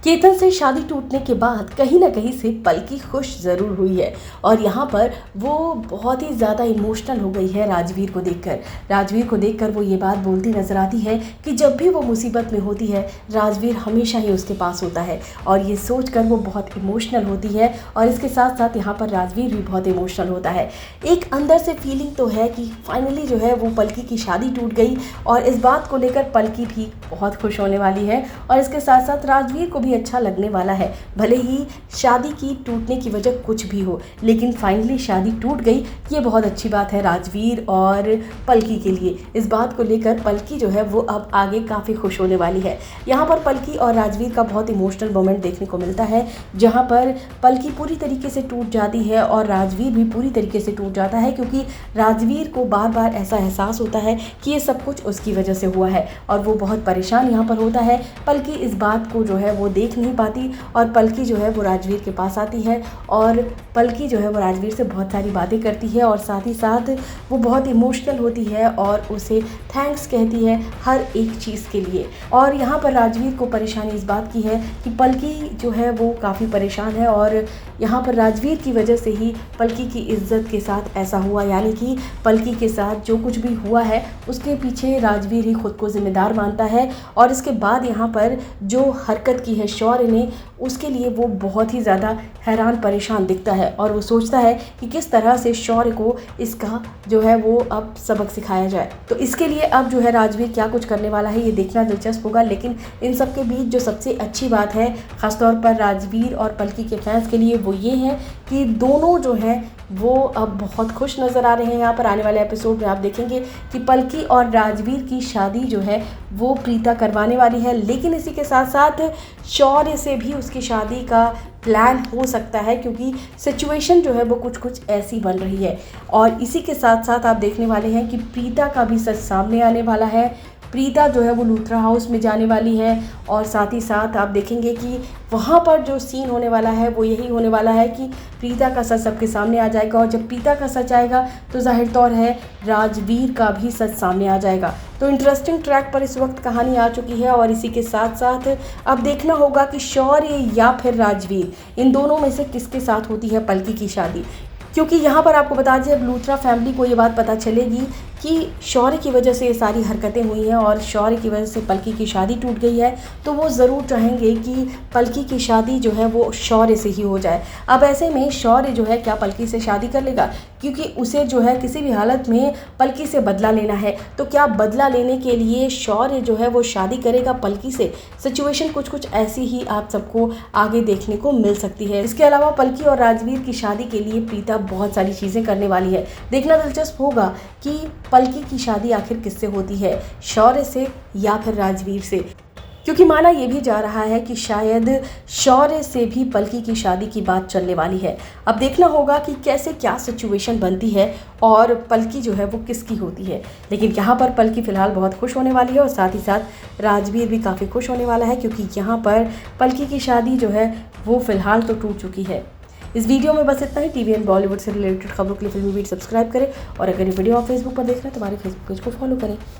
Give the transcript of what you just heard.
केतन से शादी टूटने के बाद कहीं ना कहीं से पलकी खुश ज़रूर हुई है और यहाँ पर वो बहुत ही ज़्यादा इमोशनल हो गई है राजवीर को देखकर। वो ये बात बोलती नजर आती है कि जब भी वो मुसीबत में होती है राजवीर हमेशा ही उसके पास होता है और ये सोचकर वो बहुत इमोशनल होती है और इसके साथ साथ यहाँ पर राजवीर भी बहुत इमोशनल होता है। एक अंदर से फीलिंग तो है कि फाइनली जो है वो पलकी की शादी टूट गई और इस बात को लेकर पलकी भी बहुत खुश होने वाली है और इसके साथ साथ राजवीर को भी अच्छा लगने वाला है। भले ही शादी की टूटने की वजह कुछ भी हो, लेकिन फाइनली शादी टूट गई, ये बहुत अच्छी बात है राजवीर और पलकी के लिए। इस बात को लेकर पलकी जो है वो अब आगे काफ़ी खुश होने वाली है। यहाँ पर पलकी और राजवीर का बहुत इमोशनल मोमेंट देखने को मिलता है, जहाँ पर पलकी पूरी तरीके से टूट जाती है और राजवीर भी पूरी तरीके से टूट जाता है, क्योंकि राजवीर को बार बार ऐसा एहसास होता है कि ये सब कुछ उसकी वजह से हुआ है और वो बहुत परेशान यहाँ पर होता है। पलकी इस बात को जो है वो देख नहीं पाती और पलकी जो है वो राजवीर के पास आती है और पलकी जो है वो राजवीर से बहुत सारी बातें करती है और साथ ही साथ वो बहुत इमोशनल होती है और उसे थैंक्स कहती है हर एक चीज़ के लिए। और यहाँ पर राजवीर को परेशानी इस बात की है कि पलकी जो है वो काफ़ी परेशान है और यहाँ पर राजवीर की वजह से ही पलकी की इज्जत के साथ ऐसा हुआ, यानी कि पलकी के साथ जो कुछ भी हुआ है उसके पीछे राजवीर ही खुद को जिम्मेदार मानता है। और इसके बाद यहाँ पर जो हरकत की है शौर्य ने, उसके लिए वो बहुत ही ज़्यादा हैरान परेशान दिखता है और वो सोचता है कि किस तरह से शौर्य को इसका जो है वो अब सबक सिखाया जाए। तो इसके लिए अब जो है राजवीर क्या कुछ करने वाला है ये देखना दिलचस्प होगा। लेकिन इन सब के बीच जो सबसे अच्छी बात है ख़ासतौर पर राजवीर और पलकी के फैंस के लिए वो ये है कि दोनों जो है वो अब बहुत खुश नज़र आ रहे हैं। यहाँ पर आने वाले एपिसोड में आप देखेंगे कि पलकी और राजवीर की शादी जो है वो प्रीता करवाने वाली है, लेकिन इसी के साथ साथ शौर्य से भी उसकी शादी का प्लान हो सकता है, क्योंकि सिचुएशन जो है वो कुछ ऐसी बन रही है। और इसी के साथ साथ आप देखने वाले हैं कि प्रीता का भी सच सामने आने वाला है। प्रीता जो है वो लूथरा हाउस में जाने वाली है और साथ ही साथ आप देखेंगे कि वहाँ पर जो सीन होने वाला है वो यही होने वाला है कि प्रीता का सच सबके सामने आ जाएगा और जब प्रीता का सच आएगा तो जाहिर तौर है राजवीर का भी सच सामने आ जाएगा। तो इंटरेस्टिंग ट्रैक पर इस वक्त कहानी आ चुकी है और इसी के साथ साथ अब देखना होगा कि शौर्य या फिर राजवीर, इन दोनों में से किसके साथ होती है पलकी की शादी। क्योंकि यहाँ पर आपको बता दें, अब लूथरा फैमिली को ये बात पता चलेगी कि शौर्य की वजह से ये सारी हरकतें हुई हैं और शौर्य की वजह से पलकी की शादी टूट गई है, तो वो ज़रूर चाहेंगे कि पलकी की शादी जो है वो शौर्य से ही हो जाए। अब ऐसे में शौर्य जो है क्या पलकी से शादी कर लेगा, क्योंकि उसे जो है किसी भी हालत में पलकी से बदला लेना है। तो क्या बदला लेने के लिए शौर्य जो है वो शादी करेगा पलकी से? सिचुएशन कुछ ऐसी ही आप सबको आगे देखने को मिल सकती है। इसके अलावा पलकी और राजवीर की शादी के लिए प्रीता बहुत सारी चीज़ें करने वाली है। देखना दिलचस्प होगा कि पलकी की शादी आखिर किससे होती है, शौर्य से या फिर राजवीर से, क्योंकि माना यह भी जा रहा है कि शायद शौर्य से भी पलकी की शादी की बात चलने वाली है। अब देखना होगा कि कैसे क्या सिचुएशन बनती है और पलकी जो है वो किसकी होती है। लेकिन यहाँ पर पलकी फ़िलहाल बहुत खुश होने वाली है और साथ ही साथ राजवीर भी काफ़ी खुश होने वाला है, क्योंकि यहाँ पर पलकी की शादी जो है वो फ़िलहाल तो टूट चुकी है। इस वीडियो में बस इतना ही। टीवीएन बॉलीवुड से रिलेटेड खबरों के लिए फिल्मी बीट सब्सक्राइब करें और अगर ये वीडियो आप फेसबुक पर देख रहे हैं तो हमारे फेसबुक पेज को फॉलो करें।